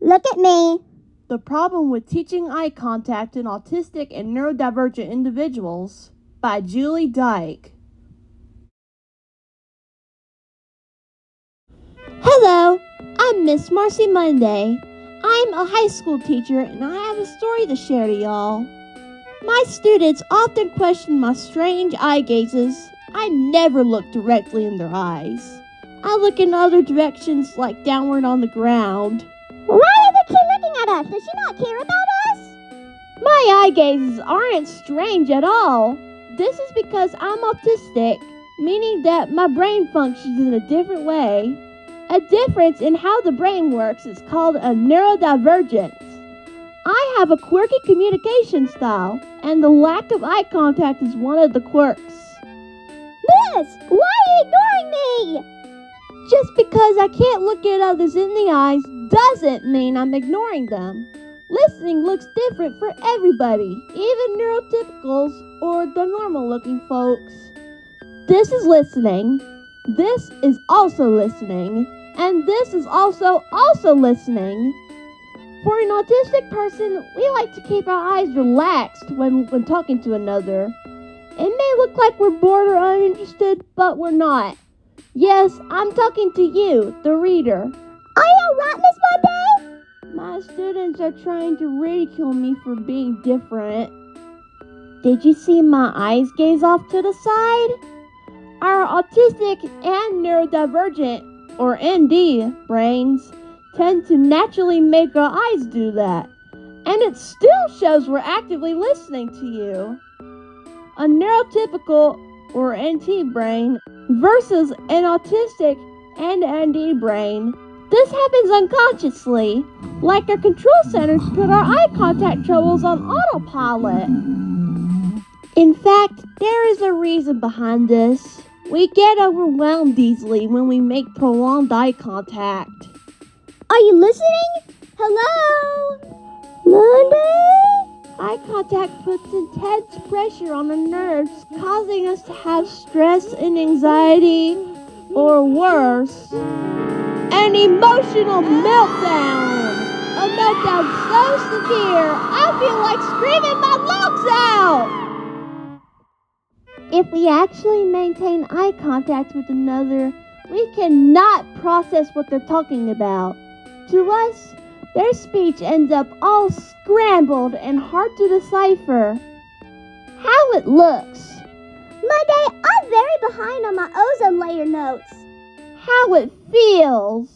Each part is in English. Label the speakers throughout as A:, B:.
A: Look at me.
B: The Problem with Teaching Eye Contact in Autistic and Neurodivergent Individuals by Julie Dyke. Hello, I'm Miss Marcie Monday. I'm a high school teacher and I have a story to share to y'all. My students often question my strange eye gazes. I never look directly in their eyes. I look in other directions like downward on the ground.
A: Why is the kid looking at us? Does she not care about us?
B: My eye gazes aren't strange at all. This is because I'm autistic, meaning that my brain functions in a different way. A difference in how the brain works is called a neurodivergence. I have a quirky communication style, and the lack of eye contact is one of the quirks.
A: Miss, why are you ignoring me?
B: Just because I can't look at others in the eyes doesn't mean I'm ignoring them. Listening looks different for everybody, even neurotypicals or the normal-looking folks. This is listening. This is also listening. And this is also listening. For an autistic person, we like to keep our eyes relaxed when talking to another. It may look like we're bored or uninterested, but we're not. Yes, I'm talking to you, the reader.
A: Are you alright, Miss Monday?
B: My students are trying to ridicule me for being different. Did you see my eyes gaze off to the side? Our autistic and neurodivergent, or ND, brains tend to naturally make our eyes do that. And it still shows we're actively listening to you. A neurotypical, or NT brain, versus an autistic and ND brain. This happens unconsciously, like our control centers put our eye contact troubles on autopilot. In fact, there is a reason behind this. We get overwhelmed easily when we make prolonged eye contact.
A: Are you listening? Hello? Monday?
B: Eye contact puts intense pressure on the nerves, causing us to have stress and anxiety, or worse, an emotional meltdown. A meltdown so severe, I feel like screaming my lungs out. If we actually maintain eye contact with another, we cannot process what they're talking about. To us, their speech ends up all scrambled and hard to decipher. How it looks.
A: Monday, I'm very behind on my ozone layer notes.
B: How it feels.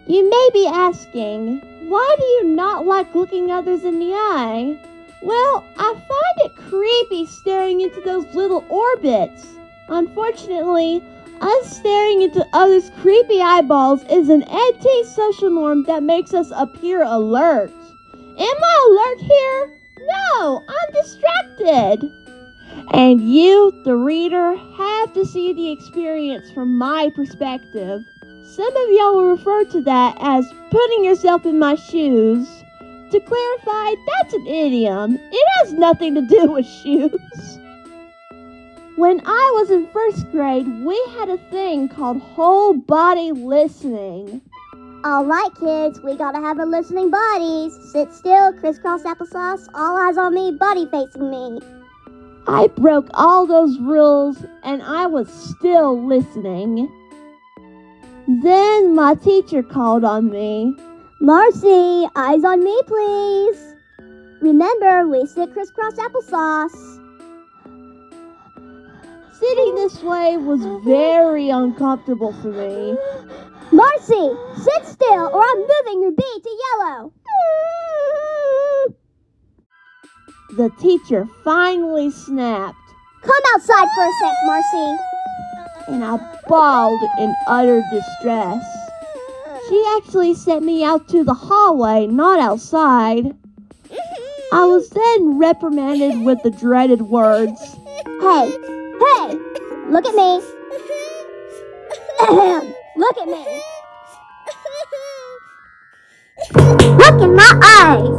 B: You may be asking, why do you not like looking others in the eye? Well, I find it creepy staring into those little orbits. Unfortunately, us staring into others' creepy eyeballs is an anti-social norm that makes us appear alert. Am I alert here? No, I'm distracted. And you, the reader, have to see the experience from my perspective. Some of y'all will refer to that as putting yourself in my shoes. To clarify, that's an idiom. It has nothing to do with shoes. When I was in first grade, we had a thing called whole body listening.
A: Alright kids, we gotta have a listening bodies. Sit still, crisscross applesauce, all eyes on me, body facing me.
B: I broke all those rules and I was still listening. Then my teacher called on me.
A: Marcie, eyes on me, please. Remember, we sit crisscross applesauce.
B: Sitting this way was very uncomfortable for me.
A: Marcie, sit still or I'm moving your bee to yellow.
B: The teacher finally snapped.
A: Come outside for a sec, Marcie.
B: And I bawled in utter distress. She actually sent me out to the hallway, not outside. I was then reprimanded with the dreaded words,
A: Hey, look at me. Look at me. Look in my eyes.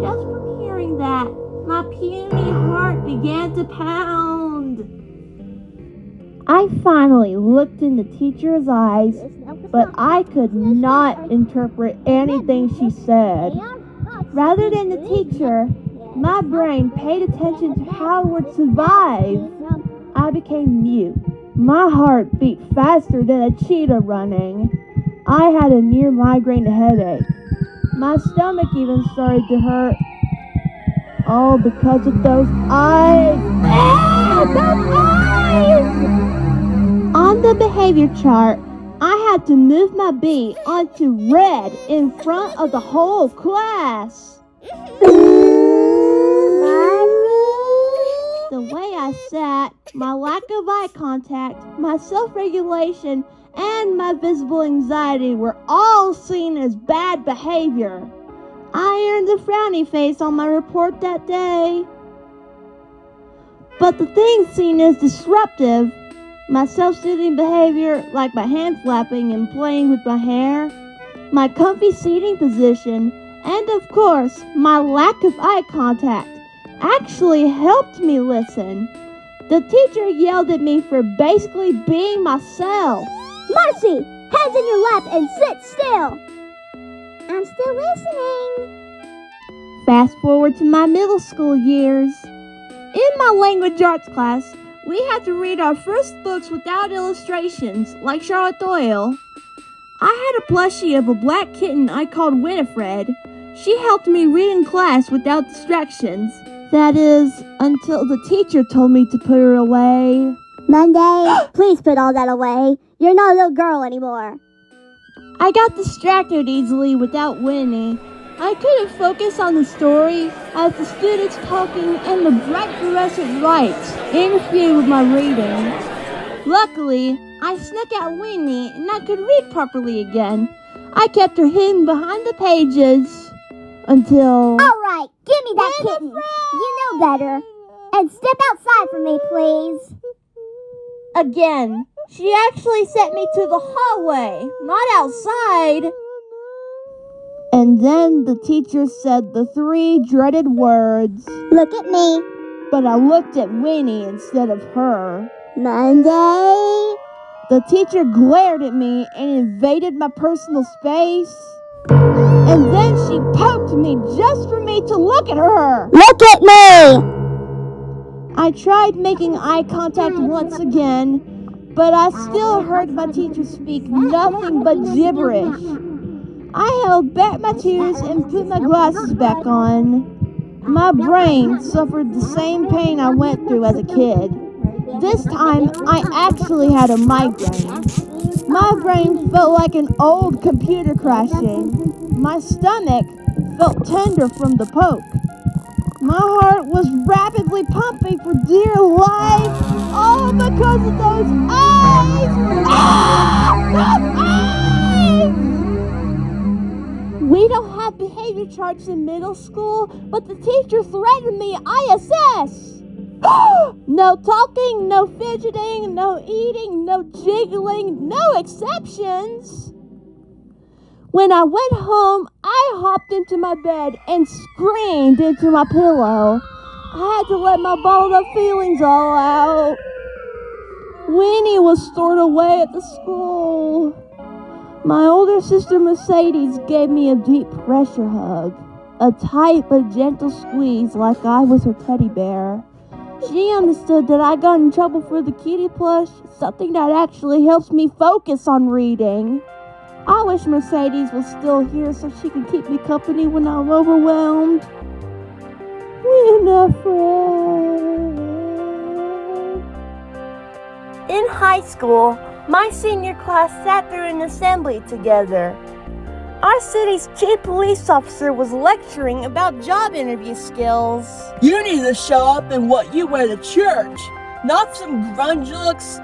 B: Just from hearing that, my puny heart began to pound. I finally looked in the teacher's eyes, but I could not interpret anything she said. Rather than the teacher, my brain paid attention to how it would survive. I became mute. My heart beat faster than a cheetah running. I had a near migraine headache. My stomach even started to hurt. All because of those eyes. Those eyes! On the behavior chart, I had to move my B onto red in front of the whole class. The way I sat, my lack of eye contact, my self-regulation, and my visible anxiety were all seen as bad behavior. I earned a frowny face on my report that day. But the things seen as disruptive, my self-soothing behavior, like my hand flapping and playing with my hair, my comfy seating position, and of course, my lack of eye contact, actually helped me listen. The teacher yelled at me for basically being myself.
A: Marcie, hands in your lap and sit still. I'm still listening.
B: Fast forward to my middle school years. In my language arts class, we had to read our first books without illustrations, like Charlotte Doyle. I had a plushie of a black kitten I called Winifred. She helped me read in class without distractions. That is, until the teacher told me to put her away.
A: Monday, please put all that away. You're not a little girl anymore.
B: I got distracted easily without Winnie. I couldn't focus on the story as the students talking and the bright fluorescent lights interfered with my reading. Luckily, I snuck out Winnie and I could read properly again. I kept her hidden behind the pages until...
A: All right, give me that kitten. You know better. And step outside for me, please.
B: Again, she actually sent me to the hallway, not outside. And then the teacher said the three dreaded words.
A: Look at me.
B: But I looked at Winnie instead of her.
A: Monday.
B: The teacher glared at me and invaded my personal space. And then she poked me just for me to look at her.
A: Look at me!
B: I tried making eye contact once again, but I still heard my teacher speak nothing but gibberish. I held back my tears and put my glasses back on. My brain suffered the same pain I went through as a kid. This time, I actually had a migraine. My brain felt like an old computer crashing. My stomach felt tender from the poke. My heart was rapidly pumping for dear life, all because of those eyes! Those eyes! We don't have behavior charts in middle school, but the teacher threatened me ISS! No talking, no fidgeting, no eating, no jiggling, no exceptions! When I went home, I hopped into my bed and screamed into my pillow. I had to let my bottled up feelings all out. Winnie was stored away at the school. My older sister Mercedes gave me a deep pressure hug, a tight but gentle squeeze like I was her teddy bear. She understood that I got in trouble for the kitty plush, something that actually helps me focus on reading. I wish Mercedes was still here so she could keep me company when I'm overwhelmed. Winifred. In high school, my senior class sat through an assembly together. Our city's chief police officer was lecturing about job interview skills.
C: You need to show up in what you wear to church, not some grunge looks.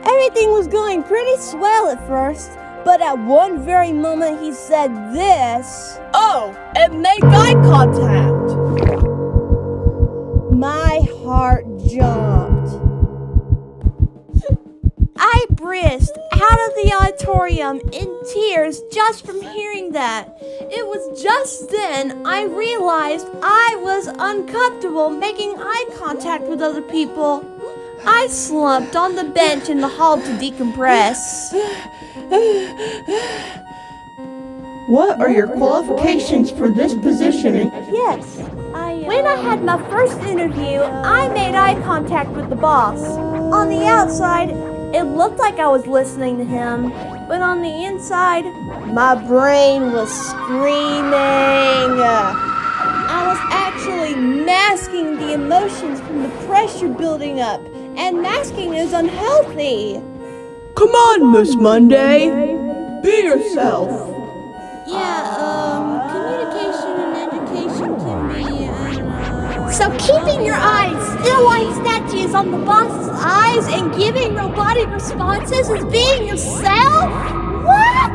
B: Everything was going pretty swell at first, but at one very moment he said this.
C: Oh, and make eye contact.
B: My heart jumped. I breezed out of the auditorium in tears just from hearing that. It was just then I realized I was uncomfortable making eye contact with other people. I slumped on the bench in the hall to decompress.
D: What are your qualifications for this position?
B: Yes, when I had my first interview, I made eye contact with the boss. On the outside, it looked like I was listening to him, but on the inside, my brain was screaming. I was actually masking the emotions from the pressure building up, and masking is unhealthy.
C: Come on, Miss Monday. Be yourself.
B: Communication and education can be, So keeping your eyes still like statues on the boss's eyes and giving robotic responses is being yourself? What?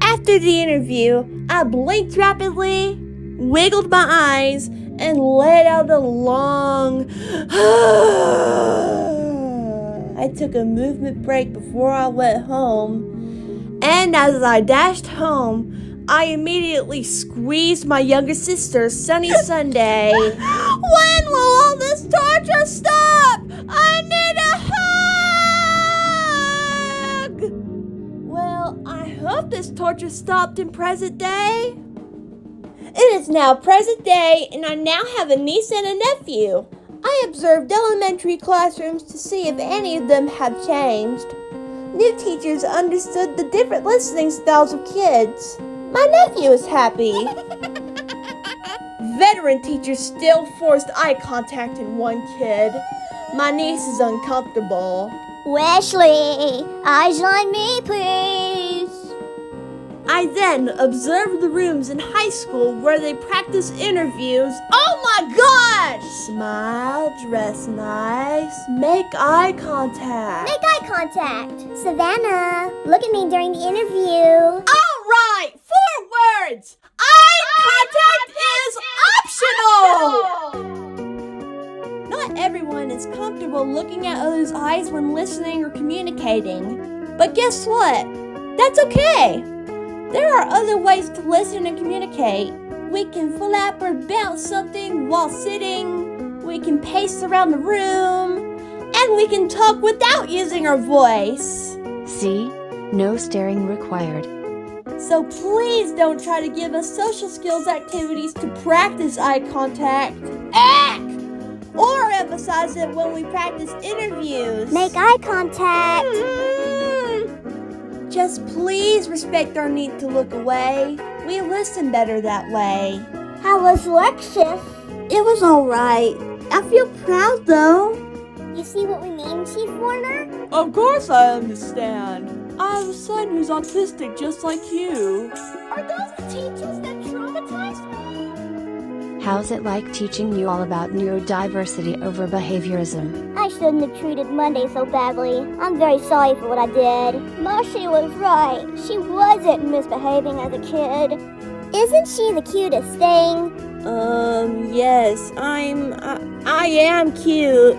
B: After the interview, I blinked rapidly, wiggled my eyes, and let out a long I took a movement break before I went home. And as I dashed home, I immediately squeezed my younger sister, Sunny Sunday. When will all this torture stop? I need a hug! Well, I hope this torture stopped in present day. It is now present day, and I now have a niece and a nephew. I observed elementary classrooms to see if any of them have changed. New teachers understood the different listening styles of kids. My nephew is happy. Veteran teachers still forced eye contact in one kid. My niece is uncomfortable.
A: Wesley, eyes on me, please.
B: I then observed the rooms in high school where they practice interviews. Oh my gosh! Smile, dress nice, make eye contact.
A: Make eye contact. Savannah, look at me during the interview.
B: All right, 4 words. Eye contact is optional. Not everyone is comfortable looking at others' eyes when listening or communicating. But guess what? That's okay. There are other ways to listen and communicate. We can flap or bounce something while sitting. We can pace around the room. And we can talk without using our voice.
E: See? No staring required.
B: So please don't try to give us social skills activities to practice eye contact. Or emphasize it when we practice interviews.
A: Make eye contact.
B: Just please respect our need to look away. We listen better that way.
A: How was Lexus?
B: It was alright. I feel proud though.
A: You see what we mean, Chief Warner?
C: Of course I understand. I have a son who's autistic just like you.
A: Are those the teachers that traumatized me?
E: How's it like teaching you all about neurodiversity over behaviorism?
A: I shouldn't have treated Monday so badly. I'm very sorry for what I did. Marcie was right. She wasn't misbehaving as a kid. Isn't she the cutest thing?
B: Yes, I am cute.